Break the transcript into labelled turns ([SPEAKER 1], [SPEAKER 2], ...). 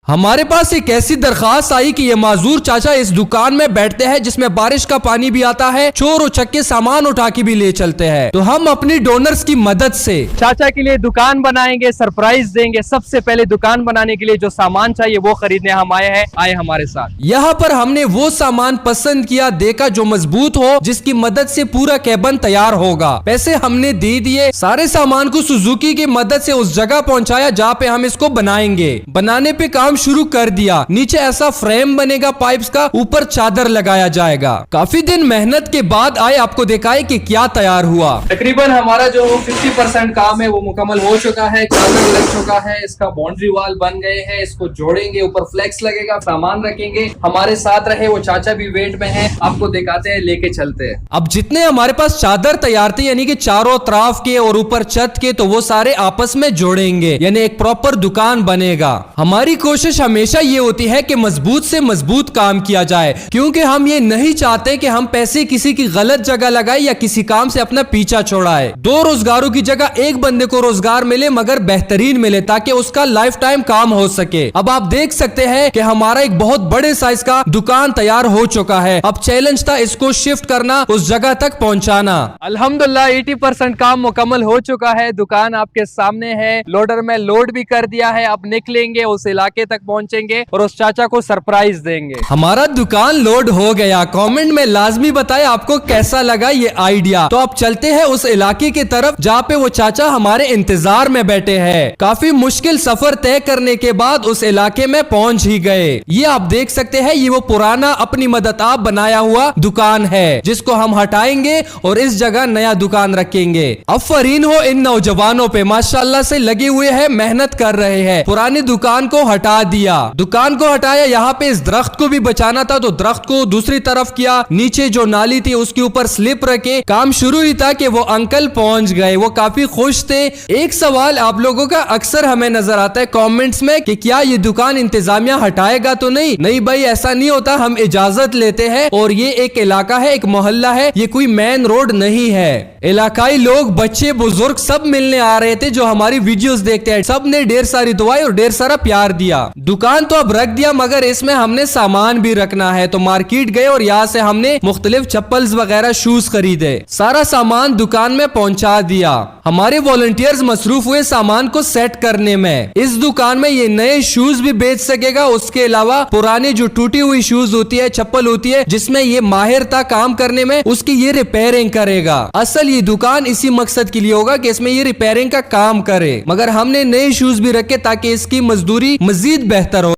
[SPEAKER 1] हमारे पास एक ऐसी दरखास्त आई कि ये माजूर चाचा इस दुकान में बैठते हैं जिसमें बारिश का पानी भी आता है, चोर उचक्के सामान उठा के भी ले चलते हैं। तो हम अपनी डोनर्स की मदद से
[SPEAKER 2] चाचा के लिए दुकान बनाएंगे, सरप्राइज देंगे। सबसे पहले दुकान बनाने के लिए जो सामान चाहिए वो खरीदने हम आए हमारे साथ।
[SPEAKER 1] यहाँ पर हमने वो सामान पसंद किया, देखा जो मजबूत हो, जिसकी मदद से पूरा केबिन तैयार होगा। पैसे हमने दे दिए, सारे सामान को सुजुकी की मदद से उस जगह पहुँचाया जहाँ पे हम इसको बनाएंगे। बनाने पे काम शुरू कर दिया। नीचे ऐसा फ्रेम बनेगा पाइप्स का, ऊपर चादर लगाया जाएगा। काफी दिन मेहनत के बाद आए आपको दिखाए कि क्या तैयार हुआ।
[SPEAKER 2] तकरीबन हमारा जो 50% काम है वो मुकम्मल हो चुका है। चादर लग चुका है, इसका बाउंड्री वॉल बन गए हैं। इसको जोड़ेंगे, ऊपर फ्लेक्स लगेगा, सामान रखेंगे। हमारे साथ रहे, वो चाचा भी वेट में है, आपको दिखाते हैं, लेके चलते हैं।
[SPEAKER 1] अब जितने हमारे पास चादर तैयार थे, यानी कि चारों तरफ के और ऊपर छत के, तो वो सारे आपस में जोड़ेंगे, यानी एक प्रॉपर दुकान बनेगा। हमारी कोशिश हमेशा ये होती है कि मजबूत से मजबूत काम किया जाए, क्योंकि हम ये नहीं चाहते कि हम पैसे किसी की गलत जगह लगाए या किसी काम से अपना पीछा छोड़ाए। दो रोजगारों की जगह एक बंदे को रोजगार मिले, मगर बेहतरीन मिले, ताकि उसका लाइफ टाइम काम हो सके। अब आप देख सकते हैं कि हमारा एक बहुत बड़े साइज का दुकान तैयार हो चुका है। अब चैलेंज था इसको शिफ्ट करना, उस जगह तक पहुंचाना।
[SPEAKER 2] अल्हम्दुलिल्लाह 80% काम मुकम्मल हो चुका है। दुकान आपके सामने है, लोडर में लोड भी कर दिया है। अब निकलेंगे, उस इलाके तक पहुंचेंगे और उस चाचा को सरप्राइज देंगे।
[SPEAKER 1] हमारा दुकान लोड हो गया। कमेंट में लाजमी बताएं आपको कैसा लगा ये आइडिया। तो अब चलते हैं उस इलाके की तरफ जहाँ पे वो चाचा हमारे इंतजार में बैठे हैं। काफी मुश्किल सफर तय करने के बाद उस इलाके में पहुंच ही गए। ये आप देख सकते हैं, ये वो पुराना अपनी मदद आप बनाया हुआ दुकान है, जिसको हम हटाएंगे और इस जगह नया दुकान रखेंगे। अफरीन हो इन नौजवानों पे, माशाल्लाह से लगे हुए हैं, मेहनत कर रहे हैं। पुरानी दुकान को हटा दिया, दुकान को हटाया। यहाँ पे इस दरख्त को भी बचाना था, तो दरख्त को दूसरी तरफ किया। नीचे जो नाली थी उसके ऊपर स्लिप रखे। काम शुरू ही था कि वो अंकल पहुंच गए। वो काफी खुश थे। एक सवाल आप लोगों का अक्सर हमें नजर आता है कमेंट्स में कि क्या ये दुकान इंतजामिया हटाएगा तो नहीं? नहीं भाई, ऐसा नहीं होता। हम इजाजत लेते हैं और ये एक इलाका है, एक मोहल्ला है, ये कोई मेन रोड नहीं है। इलाकाई लोग, बच्चे, बुजुर्ग सब मिलने आ रहे थे जो हमारी वीडियोस देखते हैं। सब ने ढेर सारी दुआएं और ढेर सारा प्यार दिया। दुकान तो अब रख दिया, मगर इसमें हमने सामान भी रखना है। तो मार्केट गए और यहाँ से हमने मुख्तलिफ चप्पल्स वगैरह शूज खरीदे। सारा सामान दुकान में पहुंचा दिया। हमारे वॉलंटियर्स मसरूफ हुए सामान को सेट करने में। इस दुकान में ये नए शूज भी बेच सकेगा। उसके अलावा पुरानी जो टूटी हुई शूज होती है, चप्पल होती है, जिसमें ये माहिर था काम करने में, उसकी ये रिपेयरिंग करेगा। असल ये दुकान इसी मकसद के लिए होगा कि इसमें ये रिपेयरिंग का काम करे, मगर हमने नए शूज भी रखे ताकि इसकी मजदूरी मजीद बेहतर हो।